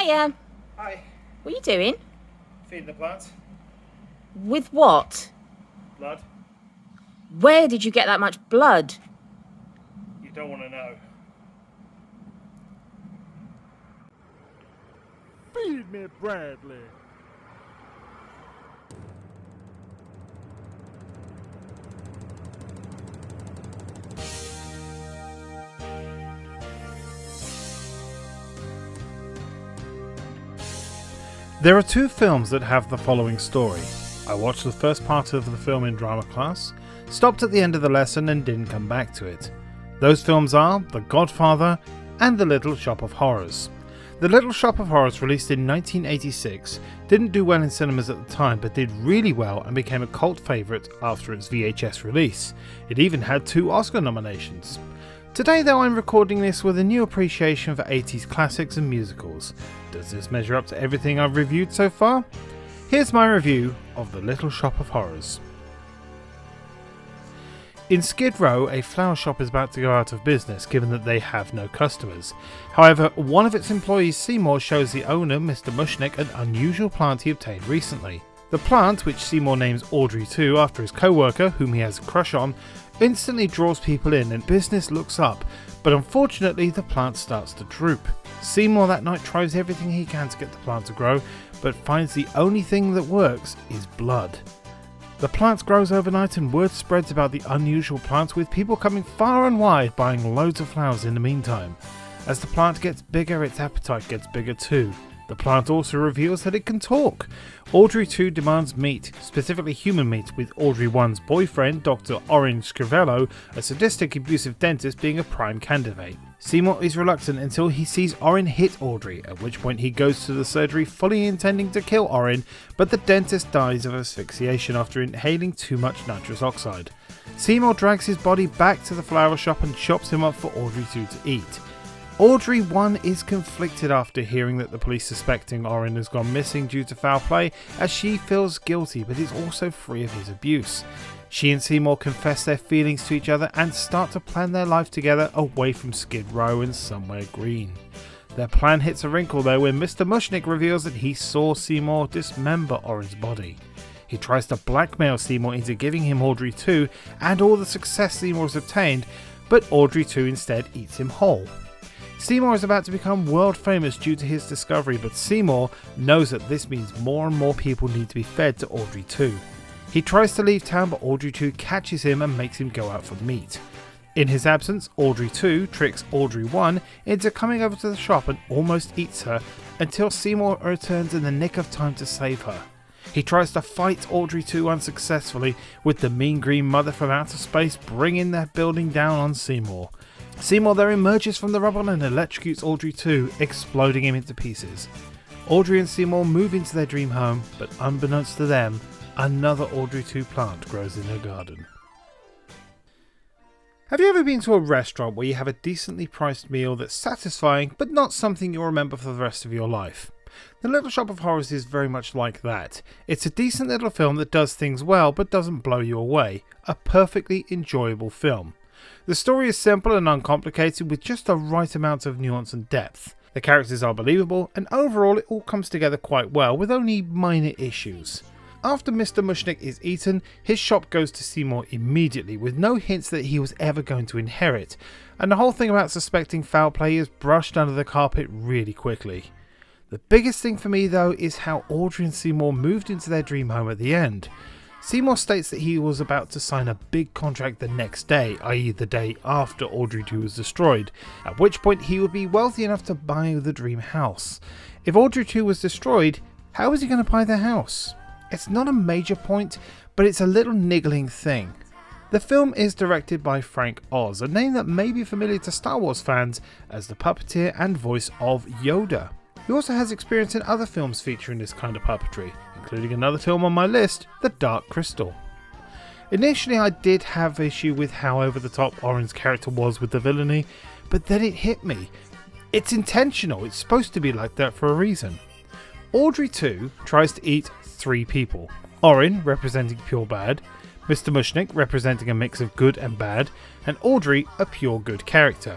Hiya. Hi. What are you doing? Feeding the plants. With what? Blood. Where did you get that much blood? You don't want to know. Feed me, Bradley. There are two films that have the following story. I watched the first part of the film in drama class, stopped at the end of the lesson and didn't come back to it. Those films are The Godfather and The Little Shop of Horrors. The Little Shop of Horrors, released in 1986, didn't do well in cinemas at the time but did really well and became a cult favourite after its VHS release. It even had 2 Oscar nominations. Today though, I'm recording this with a new appreciation for 80s classics and musicals. Does this measure up to everything I've reviewed so far? Here's my review of The Little Shop of Horrors. In Skid Row, a flower shop is about to go out of business given that they have no customers. However, one of its employees, Seymour, shows the owner, Mr. Mushnick, an unusual plant he obtained recently. The plant, which Seymour names Audrey 2 after his co-worker, whom he has a crush on, instantly draws people in and business looks up, but unfortunately the plant starts to droop. Seymour that night tries everything he can to get the plant to grow, but finds the only thing that works is blood. The plant grows overnight and word spreads about the unusual plant, with people coming far and wide buying loads of flowers in the meantime. As the plant gets bigger, its appetite gets bigger too. The plant also reveals that it can talk. Audrey 2 demands meat, specifically human meat, with Audrey 1's boyfriend, Dr. Orin Scrivello, a sadistic, abusive dentist, being a prime candidate. Seymour is reluctant until he sees Orin hit Audrey, at which point he goes to the surgery fully intending to kill Orin, but the dentist dies of asphyxiation after inhaling too much nitrous oxide. Seymour drags his body back to the flower shop and chops him up for Audrey 2 to eat. Audrey 1 is conflicted after hearing that the police suspecting Orin has gone missing due to foul play, as she feels guilty but is also free of his abuse. She and Seymour confess their feelings to each other and start to plan their life together away from Skid Row and somewhere green. Their plan hits a wrinkle though when Mr. Mushnick reveals that he saw Seymour dismember Orin's body. He tries to blackmail Seymour into giving him Audrey 2 and all the success Seymour has obtained, but Audrey 2 instead eats him whole. Seymour is about to become world famous due to his discovery, but Seymour knows that this means more and more people need to be fed to Audrey 2. He tries to leave town, but Audrey 2 catches him and makes him go out for meat. In his absence, Audrey 2 tricks Audrey 1 into coming over to the shop and almost eats her until Seymour returns in the nick of time to save her. He tries to fight Audrey 2 unsuccessfully, with the mean green mother from outer space bringing their building down on Seymour. Seymour there emerges from the rubble and electrocutes Audrey 2, exploding him into pieces. Audrey and Seymour move into their dream home, but unbeknownst to them, another Audrey 2 plant grows in her garden. Have you ever been to a restaurant where you have a decently priced meal that's satisfying but not something you'll remember for the rest of your life? The Little Shop of Horrors is very much like that. It's a decent little film that does things well but doesn't blow you away. A perfectly enjoyable film. The story is simple and uncomplicated with just the right amount of nuance and depth. The characters are believable and overall it all comes together quite well with only minor issues. After Mr. Mushnick is eaten, his shop goes to Seymour immediately with no hints that he was ever going to inherit, and the whole thing about suspecting foul play is brushed under the carpet really quickly. The biggest thing for me though is how Audrey and Seymour moved into their dream home at the end. Seymour states that he was about to sign a big contract the next day, i.e. the day after Audrey 2 was destroyed, at which point he would be wealthy enough to buy the dream house. If Audrey 2 was destroyed, how was he going to buy the house? It's not a major point, but it's a little niggling thing. The film is directed by Frank Oz, a name that may be familiar to Star Wars fans as the puppeteer and voice of Yoda. He also has experience in other films featuring this kind of puppetry, including another film on my list, The Dark Crystal. Initially I did have issue with how over the top Orin's character was with the villainy, but then it hit me. It's intentional, it's supposed to be like that for a reason. Audrey 2 tries to eat 3 people. Orin, representing pure bad, Mr. Mushnick, representing a mix of good and bad, and Audrey, a pure good character.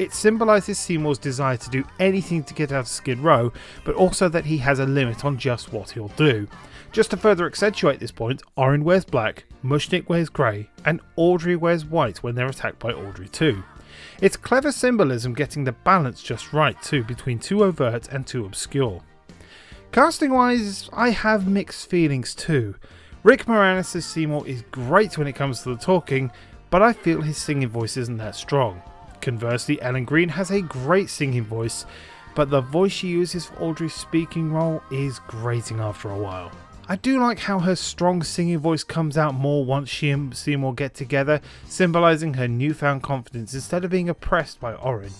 It symbolises Seymour's desire to do anything to get out of Skid Row, but also that he has a limit on just what he'll do. Just to further accentuate this point, Oren wears black, Mushnick wears grey, and Audrey wears white when they're attacked by Audrey too. It's clever symbolism getting the balance just right too, between too overt and too obscure. Casting wise, I have mixed feelings too. Rick Moranis as Seymour is great when it comes to the talking, but I feel his singing voice isn't that strong. Conversely, Ellen Greene has a great singing voice, but the voice she uses for Audrey's speaking role is grating after a while. I do like how her strong singing voice comes out more once she and Seymour get together, symbolising her newfound confidence instead of being oppressed by Oren.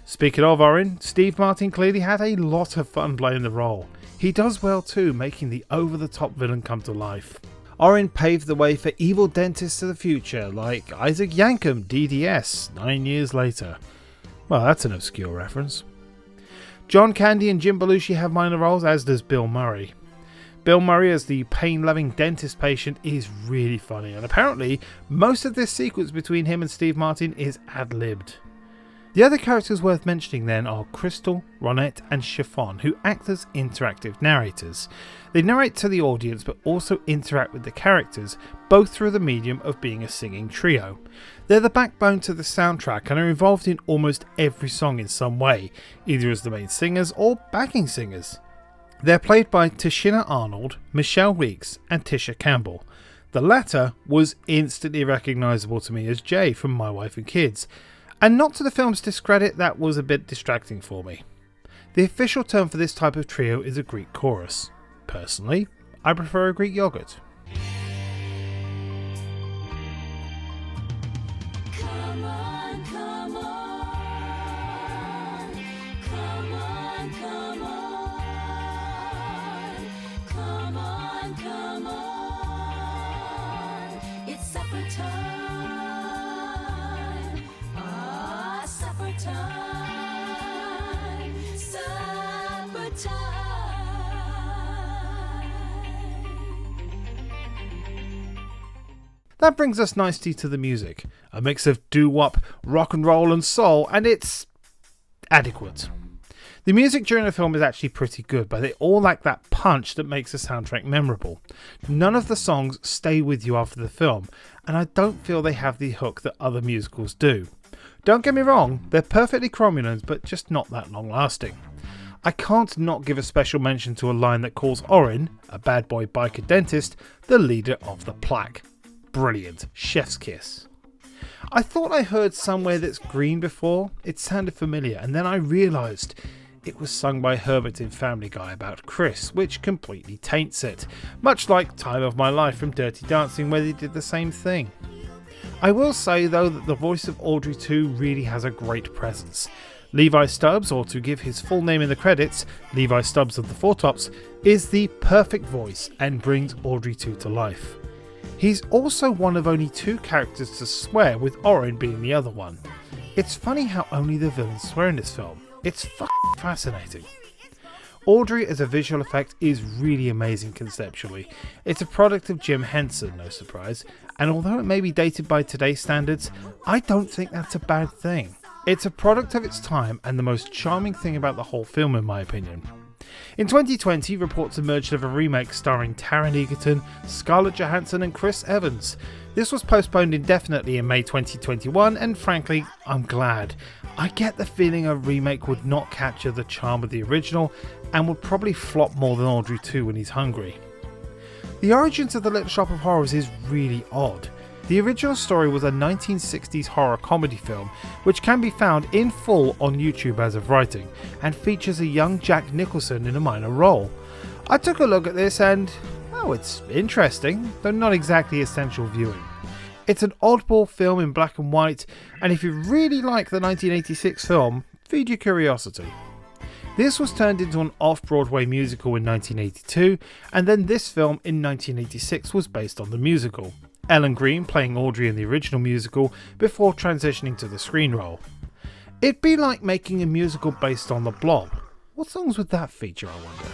Speaking of Oren, Steve Martin clearly had a lot of fun playing the role. He does well too, making the over-the-top villain come to life. Oren paved the way for evil dentists of the future, like Isaac Yankem, DDS, 9 years later. Well, that's an obscure reference. John Candy and Jim Belushi have minor roles, as does Bill Murray. Bill Murray as the pain-loving dentist patient is really funny, and apparently most of this sequence between him and Steve Martin is ad-libbed. The other characters worth mentioning then are Crystal, Ronette and Chiffon, who act as interactive narrators. They narrate to the audience but also interact with the characters, both through the medium of being a singing trio. They're the backbone to the soundtrack and are involved in almost every song in some way, either as the main singers or backing singers. They're played by Tashina Arnold, Michelle Weeks and Tisha Campbell. The latter was instantly recognisable to me as Jay from My Wife and Kids, and not to the film's discredit, that was a bit distracting for me. The official term for this type of trio is a Greek chorus. Personally, I prefer a Greek yogurt. Come on, come on. Come on, come on. Come on, come on. It's supper time. Supper time. Supper time. That brings us nicely to the music. A mix of doo-wop, rock and roll and soul, and it's adequate. The music during the film is actually pretty good, but they all lack that punch that makes the soundtrack memorable. None of the songs stay with you after the film, and I don't feel they have the hook that other musicals do. Don't get me wrong, they're perfectly cromulent, but just not that long lasting. I can't not give a special mention to a line that calls Oren, a bad boy biker dentist, the leader of the plaque. Brilliant. Chef's kiss. I thought I heard Somewhere That's Green before. It sounded familiar, and then I realised it was sung by Herbert in Family Guy about Chris, which completely taints it. Much like Time of My Life from Dirty Dancing, where they did the same thing. I will say though that the voice of Audrey 2 really has a great presence. Levi Stubbs, or to give his full name in the credits, Levi Stubbs of the Four Tops, is the perfect voice and brings Audrey 2 to life. He's also one of only two characters to swear, with Oren being the other one. It's funny how only the villains swear in this film. It's fucking fascinating. Audrey as a visual effect is really amazing conceptually. It's a product of Jim Henson, no surprise, and although it may be dated by today's standards, I don't think that's a bad thing. It's a product of its time and the most charming thing about the whole film in my opinion. In 2020, reports emerged of a remake starring Taron Egerton, Scarlett Johansson and Chris Evans. This was postponed indefinitely in May 2021, and frankly, I'm glad. I get the feeling a remake would not capture the charm of the original and would probably flop more than Audrey 2 when he's hungry. The origins of The Little Shop of Horrors is really odd. The original story was a 1960s horror comedy film, which can be found in full on YouTube as of writing, and features a young Jack Nicholson in a minor role. I took a look at this and, oh, it's interesting, though not exactly essential viewing. It's an oddball film in black and white, and if you really like the 1986 film, feed your curiosity. This was turned into an off-Broadway musical in 1982, and then this film in 1986 was based on the musical. Ellen Greene playing Audrey in the original musical before transitioning to the screen role. It'd be like making a musical based on The Blob. What songs would that feature, I wonder?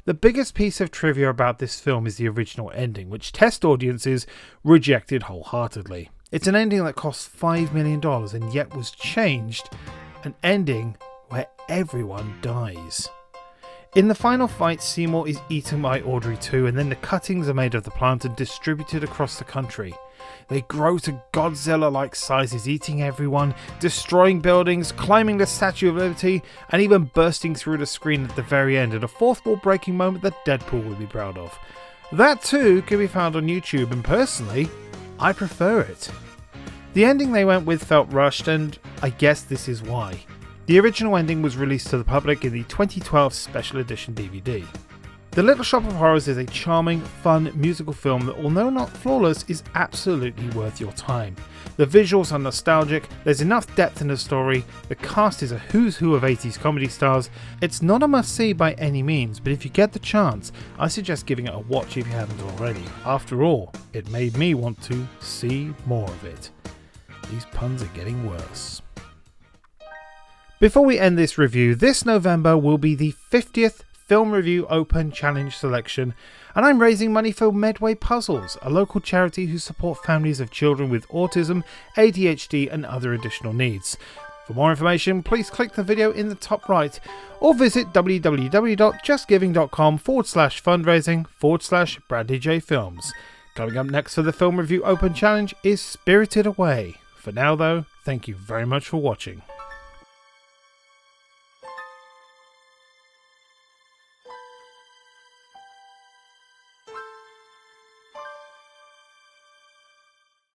The biggest piece of trivia about this film is the original ending, which test audiences rejected wholeheartedly. It's an ending that cost $5 million and yet was changed, an ending where everyone dies. In the final fight, Seymour is eaten by Audrey II, and then the cuttings are made of the plant and distributed across the country. They grow to Godzilla-like sizes, eating everyone, destroying buildings, climbing the Statue of Liberty, and even bursting through the screen at the very end in a fourth wall breaking moment that Deadpool would be proud of. That too can be found on YouTube, and personally, I prefer it. The ending they went with felt rushed, and I guess this is why. The original ending was released to the public in the 2012 Special Edition DVD. The Little Shop of Horrors is a charming, fun musical film that, although not flawless, is absolutely worth your time. The visuals are nostalgic, there's enough depth in the story, the cast is a who's who of 80s comedy stars. It's not a must-see by any means, but if you get the chance, I suggest giving it a watch if you haven't already. After all, it made me want to see more of it. These puns are getting worse. Before we end this review, this November will be the 50th Film Review Open Challenge selection, and I'm raising money for Medway Puzzles, a local charity who support families of children with autism, ADHD and other additional needs. For more information, please click the video in the top right or visit www.justgiving.com/fundraising/Bradley J Films. Coming up next for the Film Review Open Challenge is Spirited Away. For now though, thank you very much for watching.